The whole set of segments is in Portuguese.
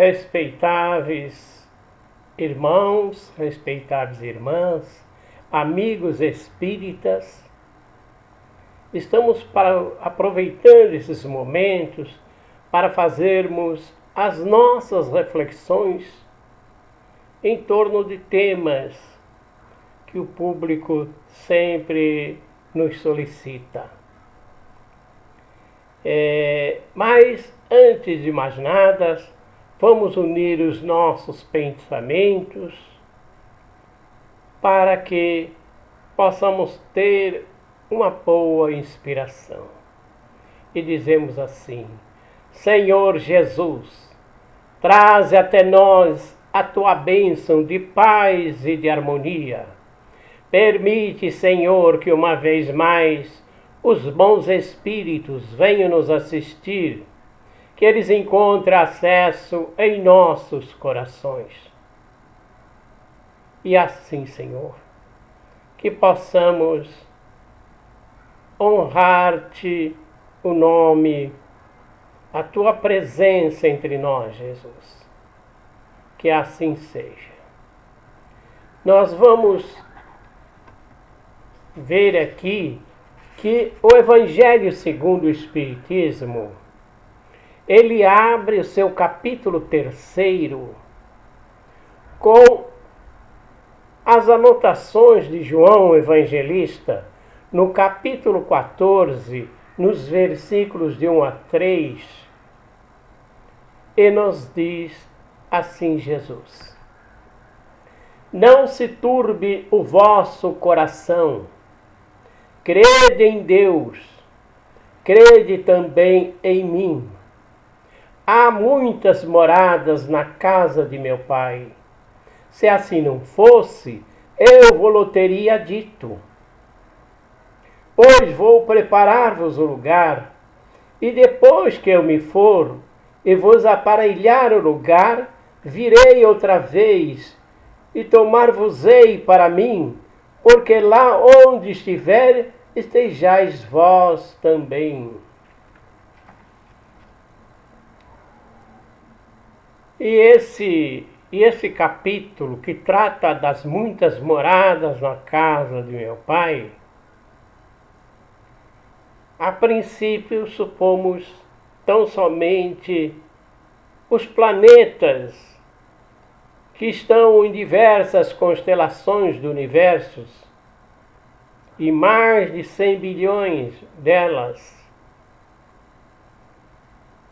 respeitáveis irmãos, respeitáveis irmãs, amigos espíritas, estamos aproveitando esses momentos para fazermos as nossas reflexões em torno de temas que o público sempre nos solicita. Mas, antes de mais nada, vamos unir os nossos pensamentos para que possamos ter uma boa inspiração. E dizemos assim: Senhor Jesus, traze até nós a tua bênção de paz e de harmonia. Permite, Senhor, que uma vez mais os bons espíritos venham nos assistir, que eles encontrem acesso em nossos corações. E assim, Senhor, que possamos honrar-te o nome, a tua presença entre nós, Jesus. Que assim seja. Nós vamos ver aqui que o Evangelho segundo o Espiritismo, ele abre o seu capítulo 3 com as anotações de João Evangelista, no capítulo 14, nos versículos de 1 a 3, e nos diz assim Jesus: Não se turbe o vosso coração, crede em Deus, crede também em mim. Há muitas moradas na casa de meu Pai. Se assim não fosse, eu vou-lo teria dito. Pois vou preparar-vos o lugar, e depois que eu me for e vos aparelhar o lugar, virei outra vez e tomar-vos-ei para mim, porque lá onde estiver, estejais vós também. E esse capítulo que trata das muitas moradas na casa de meu Pai, a princípio supomos tão somente os planetas que estão em diversas constelações do universo, e mais de 100 bilhões delas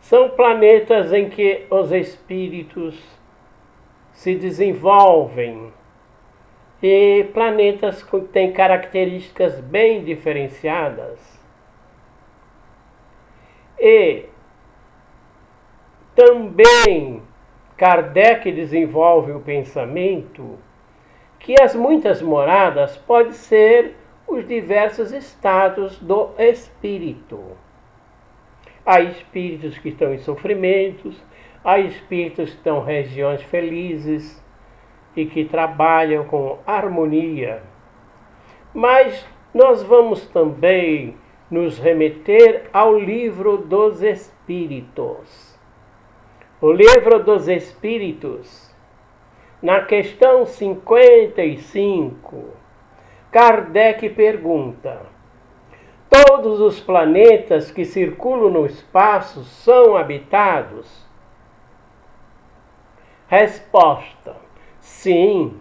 são planetas em que os espíritos se desenvolvem, e planetas que têm características bem diferenciadas. E também Kardec desenvolve o pensamento que as muitas moradas podem ser os diversos estados do espírito. Há espíritos que estão em sofrimentos, há espíritos que estão em regiões felizes e que trabalham com harmonia. Mas nós vamos também nos remeter ao Livro dos Espíritos. O Livro dos Espíritos, na questão 55, Kardec pergunta: todos os planetas que circulam no espaço são habitados? Resposta: sim.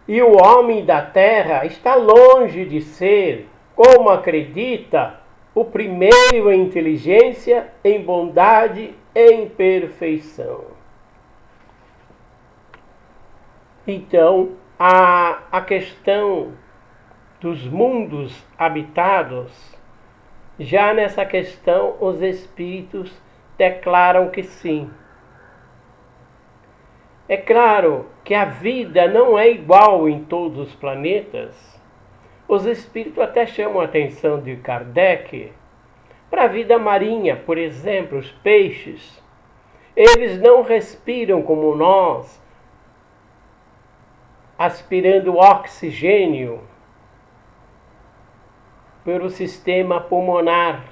E o homem da Terra está longe de ser, como acredita, o primeiro em inteligência, em bondade, em perfeição. Então, a questão dos mundos habitados, já nessa questão os espíritos declaram que sim. É claro que a vida não é igual em todos os planetas. Os espíritos até chamam a atenção de Kardec para a vida marinha, por exemplo, os peixes. Eles não respiram como nós, aspirando oxigênio pelo sistema pulmonar.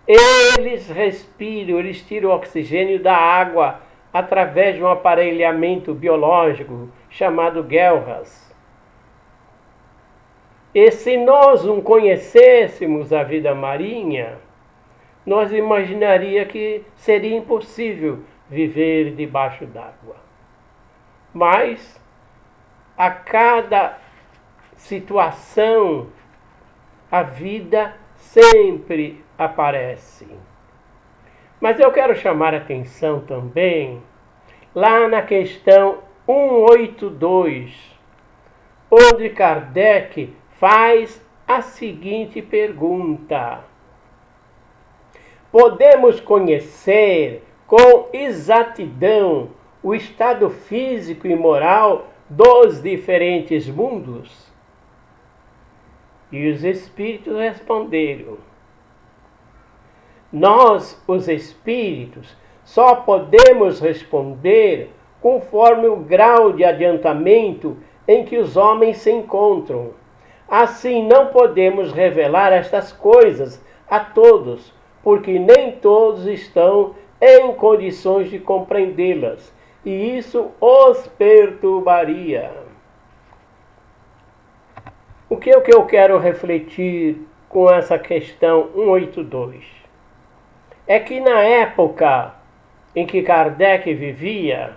Eles respiram, eles tiram o oxigênio da água através de um aparelhamento biológico chamado guelras. E se nós não conhecêssemos a vida marinha, nós imaginaria que seria impossível viver debaixo d'água. Mas a cada situação, a vida sempre aparece. Mas eu quero chamar a atenção também lá na questão 182, onde Kardec faz a seguinte pergunta: podemos conhecer com exatidão o estado físico e moral dos diferentes mundos? E os espíritos responderam: nós, os espíritos, só podemos responder conforme o grau de adiantamento em que os homens se encontram. Assim, não podemos revelar estas coisas a todos, porque nem todos estão em condições de compreendê-las, e isso os perturbaria. O que eu quero refletir com essa questão 182? É que na época em que Kardec vivia,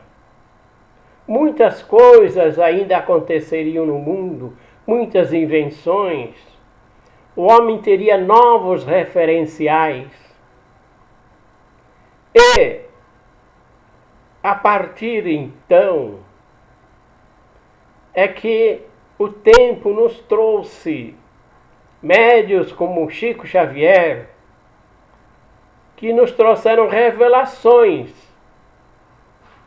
muitas coisas ainda aconteceriam no mundo, muitas invenções. O homem teria novos referenciais. E, a partir então, é que o tempo nos trouxe médiuns como Chico Xavier, que nos trouxeram revelações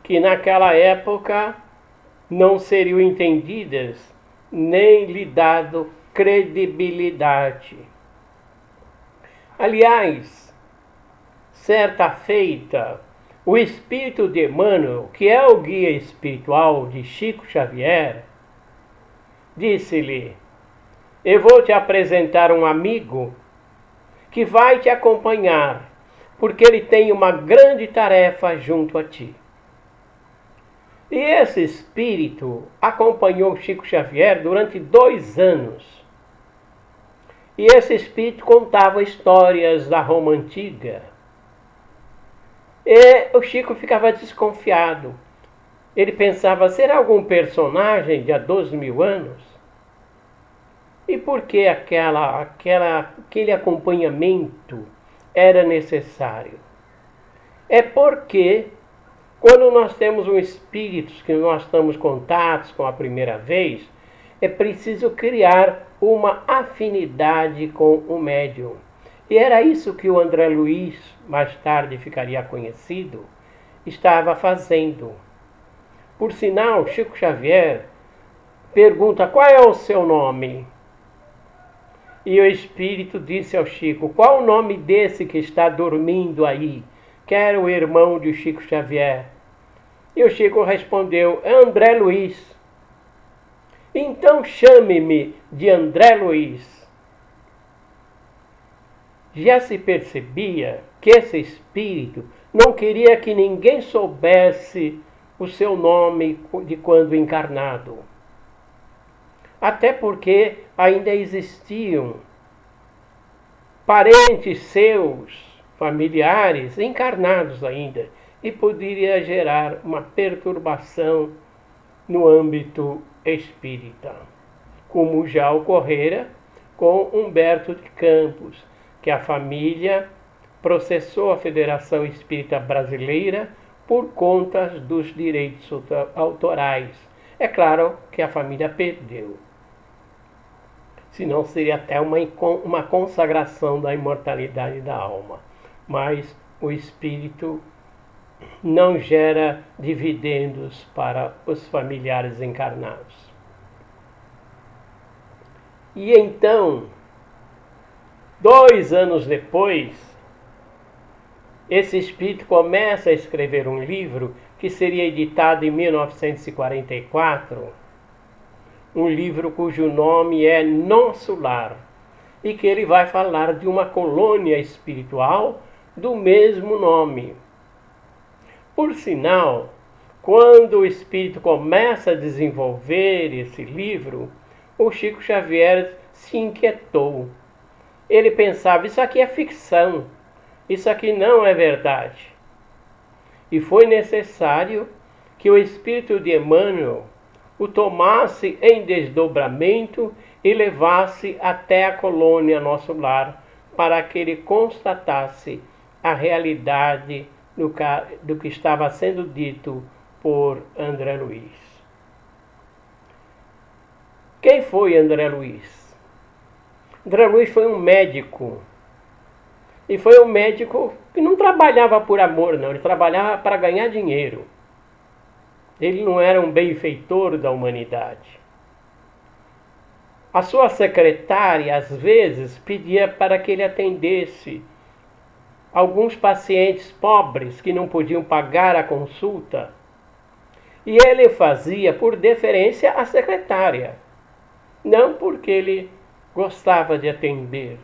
que naquela época não seriam entendidas, nem lhe dado credibilidade. Aliás, certa feita, o espírito de Emmanuel, que é o guia espiritual de Chico Xavier, disse-lhe: eu vou te apresentar um amigo que vai te acompanhar, porque ele tem uma grande tarefa junto a ti. E esse espírito acompanhou Chico Xavier durante 2 anos. E esse espírito contava histórias da Roma Antiga. E o Chico ficava desconfiado. Ele pensava, será algum personagem de há 12.000 anos? E por que aquele acompanhamento era necessário? É porque quando nós temos um espírito que nós estamos em contato com a primeira vez, é preciso criar uma afinidade com o médium. E era isso que o André Luiz, mais tarde ficaria conhecido, estava fazendo. Por sinal, Chico Xavier pergunta: qual é o seu nome? E o espírito disse ao Chico: qual o nome desse que está dormindo aí? Que era o irmão de Chico Xavier. E o Chico respondeu: é André Luiz. Então chame-me de André Luiz. Já se percebia que esse espírito não queria que ninguém soubesse o seu nome de quando encarnado. Até porque ainda existiam parentes seus, familiares, encarnados ainda, e poderia gerar uma perturbação no âmbito espírita, como já ocorrera com Humberto de Campos, que a família processou a Federação Espírita Brasileira por conta dos direitos autorais. É claro que a família perdeu. Senão seria até uma consagração da imortalidade da alma. Mas o espírito não gera dividendos para os familiares encarnados. E então, 2 anos depois, esse espírito começa a escrever um livro que seria editado em 1944, um livro cujo nome é Nosso Lar. e que ele vai falar de uma colônia espiritual do mesmo nome. Por sinal, quando o Espírito começa a desenvolver esse livro, o Chico Xavier se inquietou. Ele pensava, isso aqui é ficção, isso aqui não é verdade. E foi necessário que o Espírito de Emmanuel o tomasse em desdobramento e levasse até a colônia Nosso Lar, para que ele constatasse a realidade do que estava sendo dito por André Luiz. Quem foi André Luiz? André Luiz foi um médico. E foi um médico que não trabalhava por amor, não. Ele trabalhava para ganhar dinheiro. Ele não era um benfeitor da humanidade. A sua secretária, às vezes, pedia para que ele atendesse alguns pacientes pobres que não podiam pagar a consulta. E ele fazia por deferência à secretária, não porque ele gostava de atender.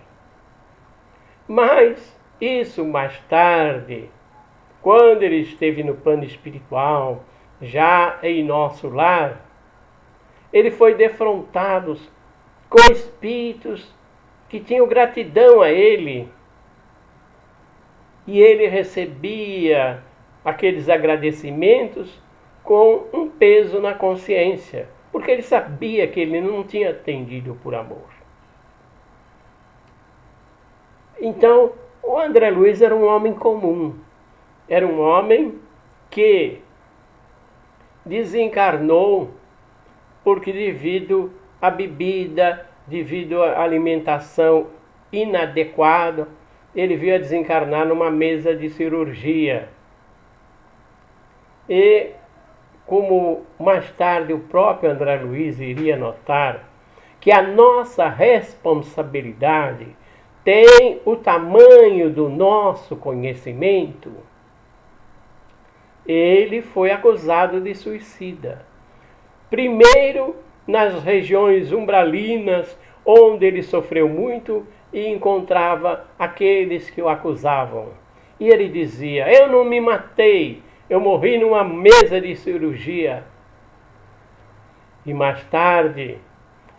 Mas isso mais tarde, quando ele esteve no plano espiritual, já em Nosso Lar, ele foi defrontado com espíritos que tinham gratidão a ele. E ele recebia aqueles agradecimentos com um peso na consciência, porque ele sabia que ele não tinha atendido por amor. Então, o André Luiz era um homem comum. Era um homem que desencarnou porque devido à bebida, devido à alimentação inadequada, ele veio a desencarnar numa mesa de cirurgia. E, como mais tarde o próprio André Luiz iria notar, que a nossa responsabilidade tem o tamanho do nosso conhecimento, ele foi acusado de suicida. Primeiro, nas regiões umbralinas, onde ele sofreu muito e encontrava aqueles que o acusavam. E ele dizia, eu não me matei, eu morri numa mesa de cirurgia. E mais tarde,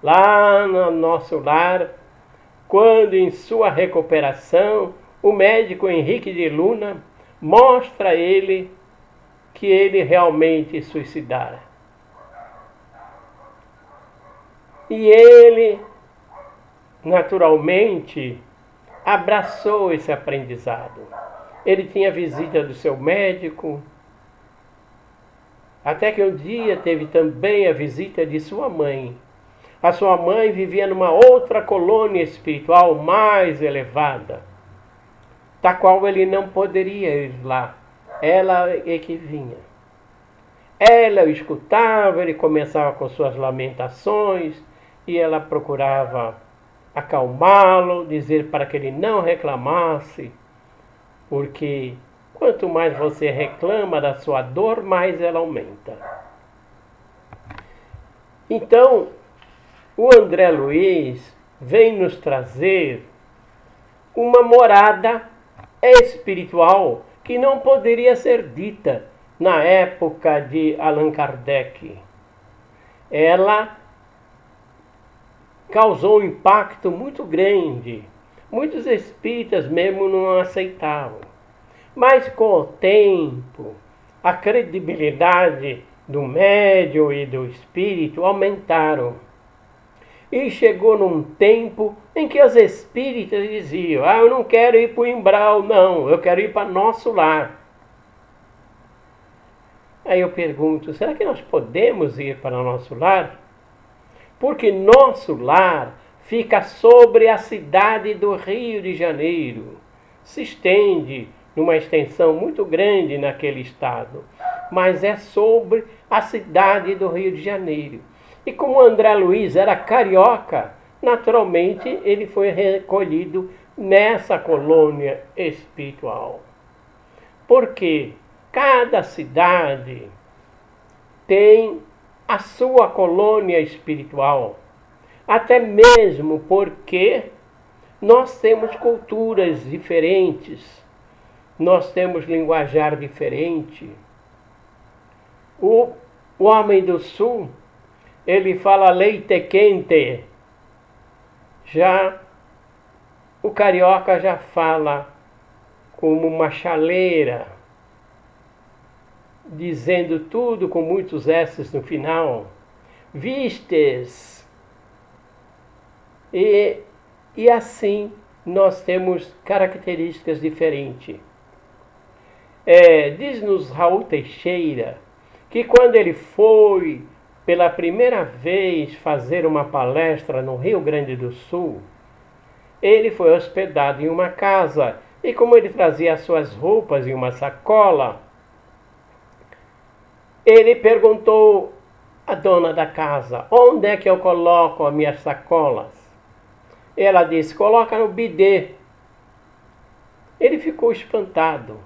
lá no Nosso Lar, quando em sua recuperação, o médico Henrique de Luna mostra a ele que ele realmente suicidara. E ele, naturalmente, abraçou esse aprendizado. Ele tinha visita do seu médico, até que um dia teve também a visita de sua mãe. A sua mãe vivia numa outra colônia espiritual mais elevada, da qual ele não poderia ir lá. Ela é que vinha. Ela o escutava, ele começava com suas lamentações, e ela procurava acalmá-lo, dizer para que ele não reclamasse, porque quanto mais você reclama da sua dor, mais ela aumenta. Então, o André Luiz vem nos trazer uma morada espiritual que não poderia ser dita na época de Allan Kardec. Ela causou um impacto muito grande. Muitos espíritas mesmo não aceitavam. Mas com o tempo, a credibilidade do médium e do espírito aumentaram. E chegou num tempo em que os espíritas diziam, eu não quero ir para o umbral, não, eu quero ir para Nosso Lar. Aí eu pergunto, será que nós podemos ir para Nosso Lar? Porque Nosso Lar fica sobre a cidade do Rio de Janeiro. Se estende numa extensão muito grande naquele estado, mas é sobre a cidade do Rio de Janeiro. E como André Luiz era carioca, naturalmente ele foi recolhido nessa colônia espiritual. Porque cada cidade tem a sua colônia espiritual. Até mesmo porque nós temos culturas diferentes, nós temos linguajar diferente. O homem do sul, ele fala leite quente. Já o carioca já fala como uma chaleira, dizendo tudo com muitos s's no final. Vistes. E assim nós temos características diferentes. Diz-nos Raul Teixeira que quando ele foi pela primeira vez fazer uma palestra no Rio Grande do Sul, ele foi hospedado em uma casa e como ele trazia as suas roupas em uma sacola, ele perguntou à dona da casa: onde é que eu coloco as minhas sacolas? Ela disse: coloca no bidê. Ele ficou espantado,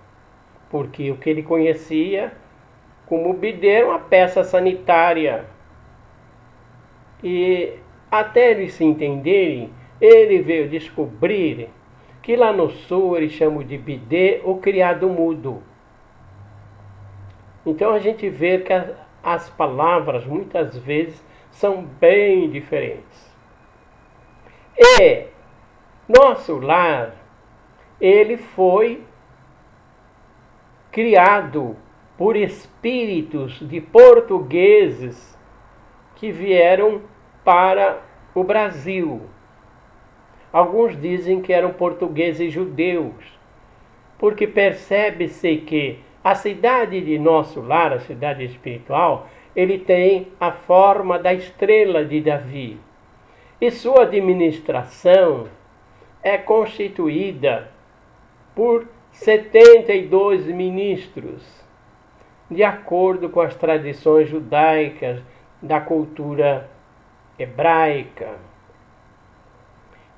porque o que ele conhecia como bidê era uma peça sanitária. E até eles se entenderem, ele veio descobrir que lá no sul eles chamam de bidê o criado mudo. Então a gente vê que as palavras muitas vezes são bem diferentes. E nosso lar, ele foi criado por espíritos de portugueses que vieram para o Brasil. Alguns dizem que eram portugueses judeus, porque percebe-se que a cidade de nosso lar, a cidade espiritual, ele tem a forma da estrela de Davi. E sua administração é constituída por 72 ministros, de acordo com as tradições judaicas da cultura hebraica.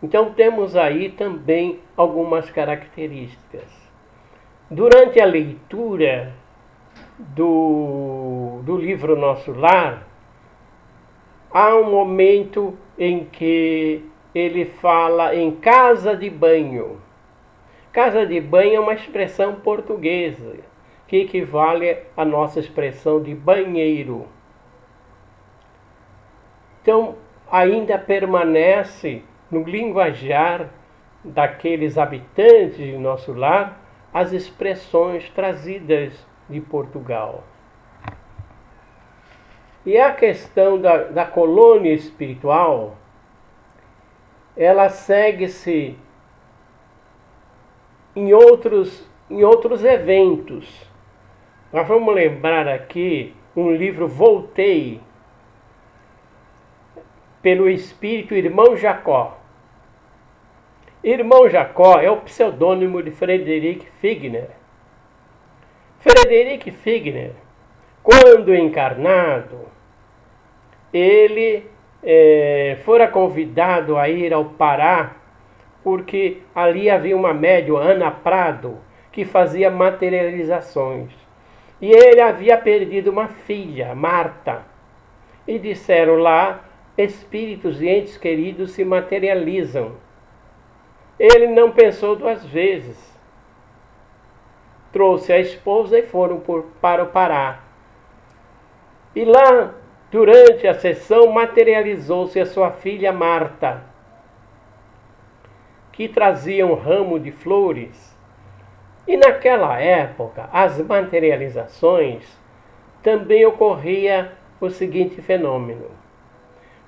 Então temos aí também algumas características. Durante a leitura do livro Nosso Lar, há um momento em que ele fala em casa de banho. Casa de banho é uma expressão portuguesa, que equivale à nossa expressão de banheiro. Então, ainda permanece no linguajar daqueles habitantes de nosso lar as expressões trazidas de Portugal. E a questão da colônia espiritual, ela segue-se em outros eventos. Nós vamos lembrar aqui um livro Voltei, pelo espírito Irmão Jacó. Irmão Jacó é o pseudônimo de Frederic Figner. Frederic Figner, quando encarnado, ele fora convidado a ir ao Pará, porque ali havia uma médium, Ana Prado, que fazia materializações. E ele havia perdido uma filha, Marta. E disseram lá, espíritos e entes queridos se materializam. Ele não pensou duas vezes. Trouxe a esposa e foram para o Pará. E lá, durante a sessão, materializou-se a sua filha Marta, que trazia um ramo de flores. E naquela época, as materializações, também ocorria o seguinte fenômeno.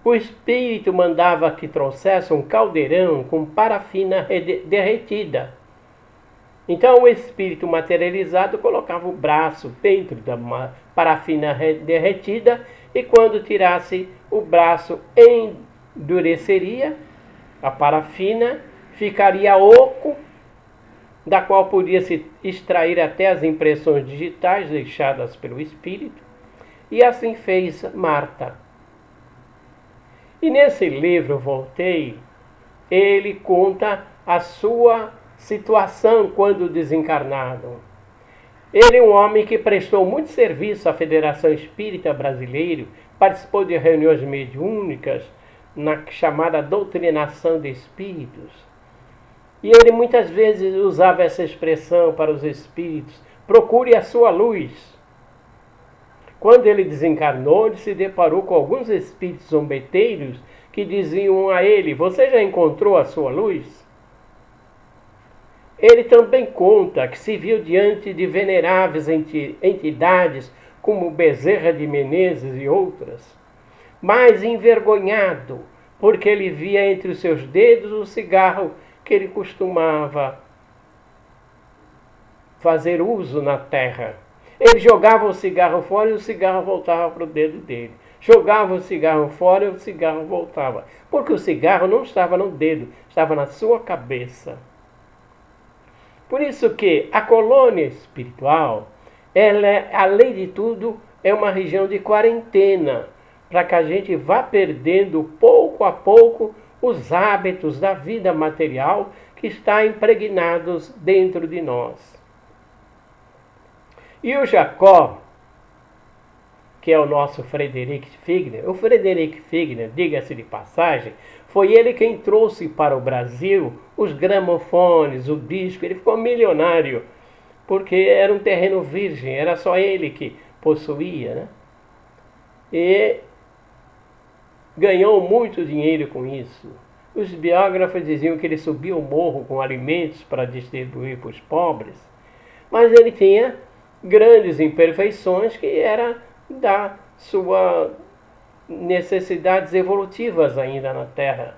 O espírito mandava que trouxesse um caldeirão com parafina derretida. Então o espírito materializado colocava o braço dentro da parafina derretida e quando tirasse o braço endureceria, a parafina ficaria oco, da qual podia-se extrair até as impressões digitais deixadas pelo espírito, e assim fez Marta. E nesse livro, Voltei, ele conta a sua situação quando desencarnado. Ele é um homem que prestou muito serviço à Federação Espírita Brasileira, participou de reuniões mediúnicas na chamada doutrinação de espíritos. E ele muitas vezes usava essa expressão para os espíritos: procure a sua luz. Quando ele desencarnou, ele se deparou com alguns espíritos zombeteiros que diziam a ele: você já encontrou a sua luz? Ele também conta que se viu diante de veneráveis entidades como Bezerra de Menezes e outras, mas envergonhado, porque ele via entre os seus dedos o cigarro que ele costumava fazer uso na terra. Ele jogava o cigarro fora e o cigarro voltava para o dedo dele. Jogava o cigarro fora e o cigarro voltava. Porque o cigarro não estava no dedo, estava na sua cabeça. Por isso que a colônia espiritual, ela é, além de tudo, é uma região de quarentena, para que a gente vá perdendo pouco a pouco os hábitos da vida material que está impregnados dentro de nós. E o Jacó, que é o nosso Frederic Figner, o Frederic Figner, diga-se de passagem, foi ele quem trouxe para o Brasil os gramofones, o disco. Ele ficou milionário, porque era um terreno virgem, era só ele que possuía, né? E ganhou muito dinheiro com isso. Os biógrafos diziam que ele subia o morro com alimentos para distribuir para os pobres, mas ele tinha grandes imperfeições que era da sua necessidades evolutivas ainda na Terra.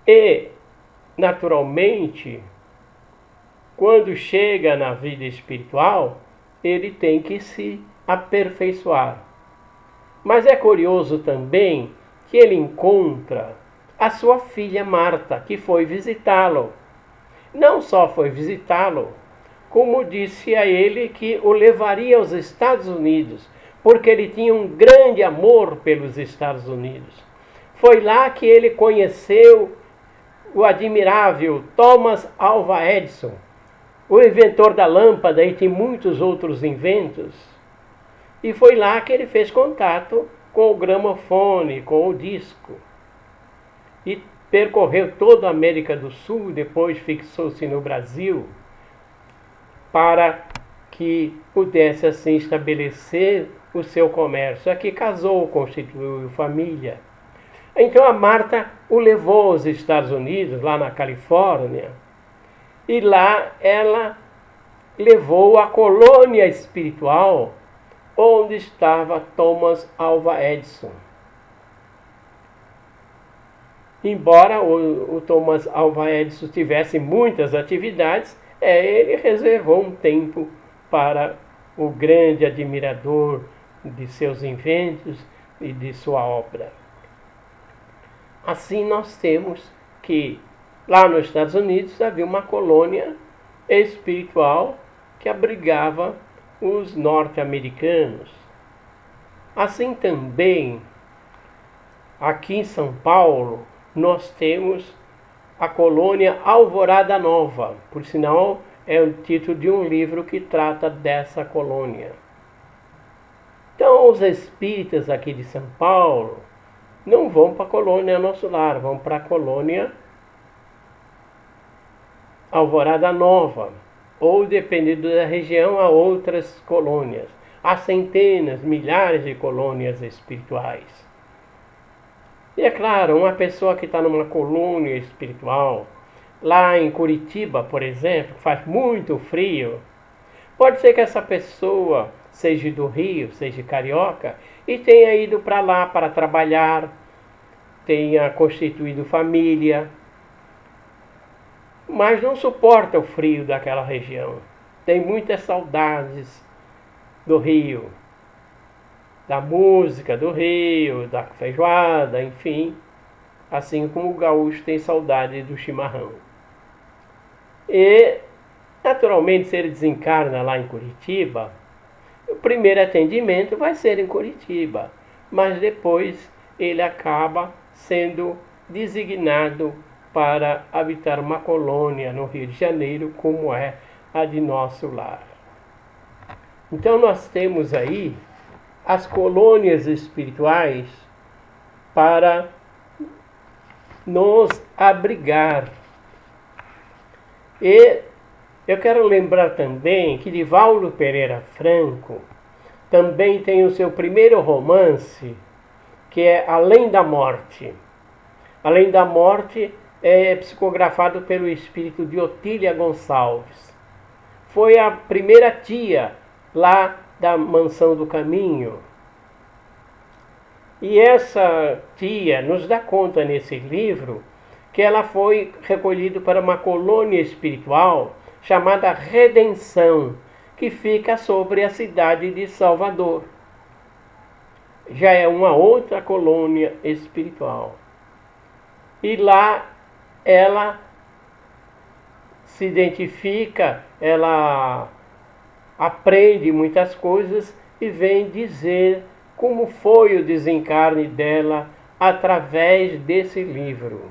E, naturalmente, quando chega na vida espiritual, ele tem que se aperfeiçoar. Mas é curioso também que ele encontra a sua filha Marta, que foi visitá-lo. Não só foi visitá-lo, como disse a ele que o levaria aos Estados Unidos, porque ele tinha um grande amor pelos Estados Unidos. Foi lá que ele conheceu o admirável Thomas Alva Edison, o inventor da lâmpada, e tem muitos outros inventos. E foi lá que ele fez contato com o gramofone, com o disco. E percorreu toda a América do Sul, depois fixou-se no Brasil, para que pudesse assim estabelecer o seu comércio. Aqui casou, constituiu família. Então a Marta o levou aos Estados Unidos, lá na Califórnia, e lá ela levou a colônia espiritual onde estava Thomas Alva Edison. Embora o Thomas Alva Edison tivesse muitas atividades, ele reservou um tempo para o grande admirador de seus inventos e de sua obra. Assim nós temos que lá nos Estados Unidos havia uma colônia espiritual que abrigava os norte-americanos. Assim também, aqui em São Paulo, nós temos a colônia Alvorada Nova. Por sinal, é o título de um livro que trata dessa colônia. Então, os espíritas aqui de São Paulo não vão para a colônia Nosso Lar, vão para a colônia Alvorada Nova, ou, dependendo da região, a outras colônias. Há centenas, milhares de colônias espirituais. E é claro, uma pessoa que está numa colônia espiritual, lá em Curitiba, por exemplo, faz muito frio, pode ser que essa pessoa seja do Rio, seja carioca, e tenha ido para lá para trabalhar, tenha constituído família, mas não suporta o frio daquela região. Tem muitas saudades do Rio, da música do Rio, da feijoada, enfim, assim como o gaúcho tem saudade do chimarrão. E, naturalmente, se ele desencarna lá em Curitiba, o primeiro atendimento vai ser em Curitiba, mas depois ele acaba sendo designado para habitar uma colônia no Rio de Janeiro, como é a de Nosso Lar. Então nós temos aí as colônias espirituais para nos abrigar E eu quero lembrar também que Divaldo Pereira Franco também tem o seu primeiro romance, que é Além da Morte. Além da Morte é psicografado pelo espírito de Otília Gonçalves. Foi a primeira tia lá da Mansão do Caminho. E essa tia nos dá conta nesse livro que ela foi recolhida para uma colônia espiritual chamada Redenção, que fica sobre a cidade de Salvador. Já é uma outra colônia espiritual. E lá ela se identifica, ela aprende muitas coisas e vem dizer como foi o desencarne dela através desse livro.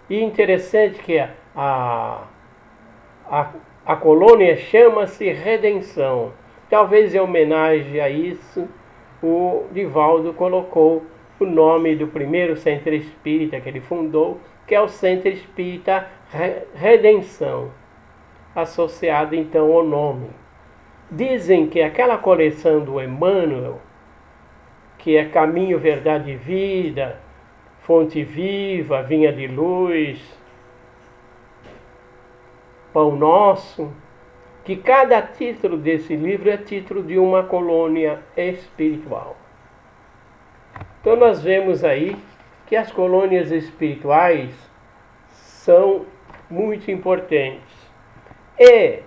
E interessante que a colônia chama-se Redenção. Talvez em homenagem a isso, o Divaldo colocou o nome do primeiro centro espírita que ele fundou, que é o Centro Espírita Redenção, associado então ao nome. Dizem que aquela coleção do Emmanuel, que é Caminho, Verdade e Vida, Fonte Viva, Vinha de Luz, Pão Nosso, que cada título desse livro é título de uma colônia espiritual. Então nós vemos aí que as colônias espirituais são muito importantes. E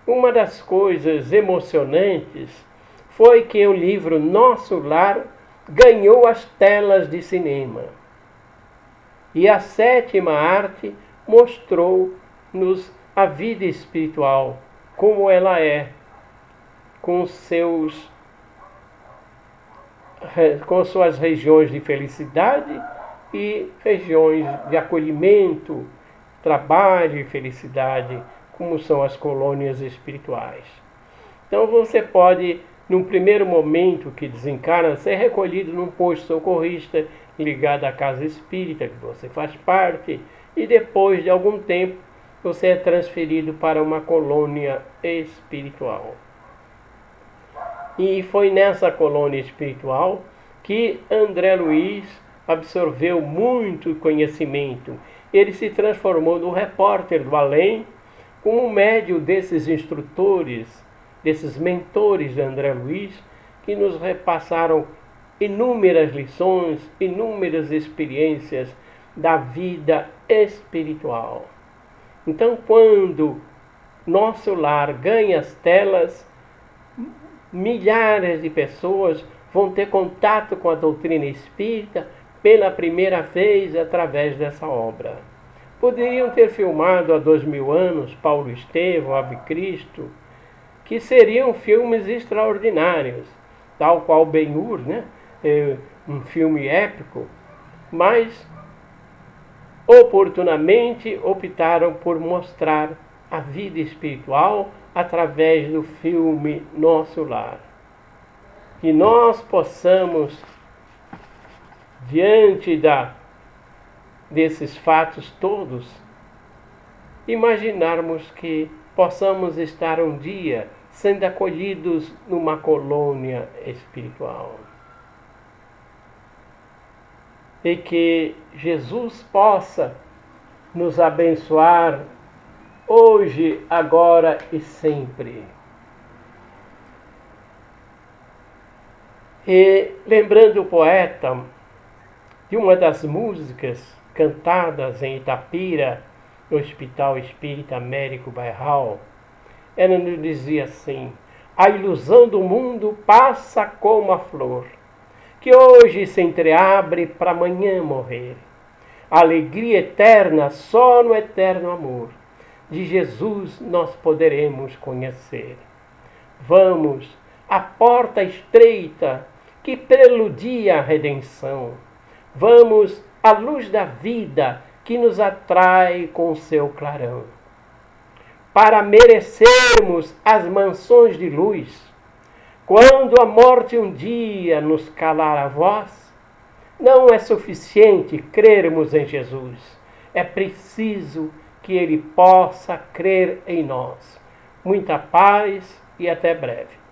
uma das coisas emocionantes foi que o livro Nosso Lar ganhou as telas de cinema. E a sétima arte mostrou-nos a vida espiritual, como ela é, com suas regiões de felicidade e regiões de acolhimento, trabalho e felicidade, como são as colônias espirituais. Então você pode, num primeiro momento que desencarna, ser recolhido num posto socorrista ligado à casa espírita, que você faz parte, e depois de algum tempo você é transferido para uma colônia espiritual. E foi nessa colônia espiritual que André Luiz absorveu muito conhecimento. Ele se transformou no repórter do além, como médio desses instrutores, desses mentores de André Luiz, que nos repassaram inúmeras lições, inúmeras experiências da vida espiritual. Então, quando Nosso Lar ganha as telas, milhares de pessoas vão ter contato com a doutrina espírita pela primeira vez através dessa obra. Poderiam ter filmado há 2000 anos Paulo Estevão, Ave Cristo, que seriam filmes extraordinários, tal qual Ben-Hur, um filme épico, mas oportunamente optaram por mostrar a vida espiritual através do filme Nosso Lar. Que nós possamos, diante desses fatos todos, imaginarmos que possamos estar um dia sendo acolhidos numa colônia espiritual. E que Jesus possa nos abençoar hoje, agora e sempre. E lembrando o poeta de uma das músicas cantadas em Itapira, no Hospital Espírita Américo Bairral, ela nos dizia assim: a ilusão do mundo passa como a flor, que hoje se entreabre para amanhã morrer. A alegria eterna só no eterno amor de Jesus nós poderemos conhecer. Vamos, à porta estreita que preludia a redenção. Vamos, à luz da vida que nos atrai com seu clarão. Para merecermos as mansões de luz, quando a morte um dia nos calar a voz, não é suficiente crermos em Jesus. É preciso que ele possa crer em nós. Muita paz e até breve.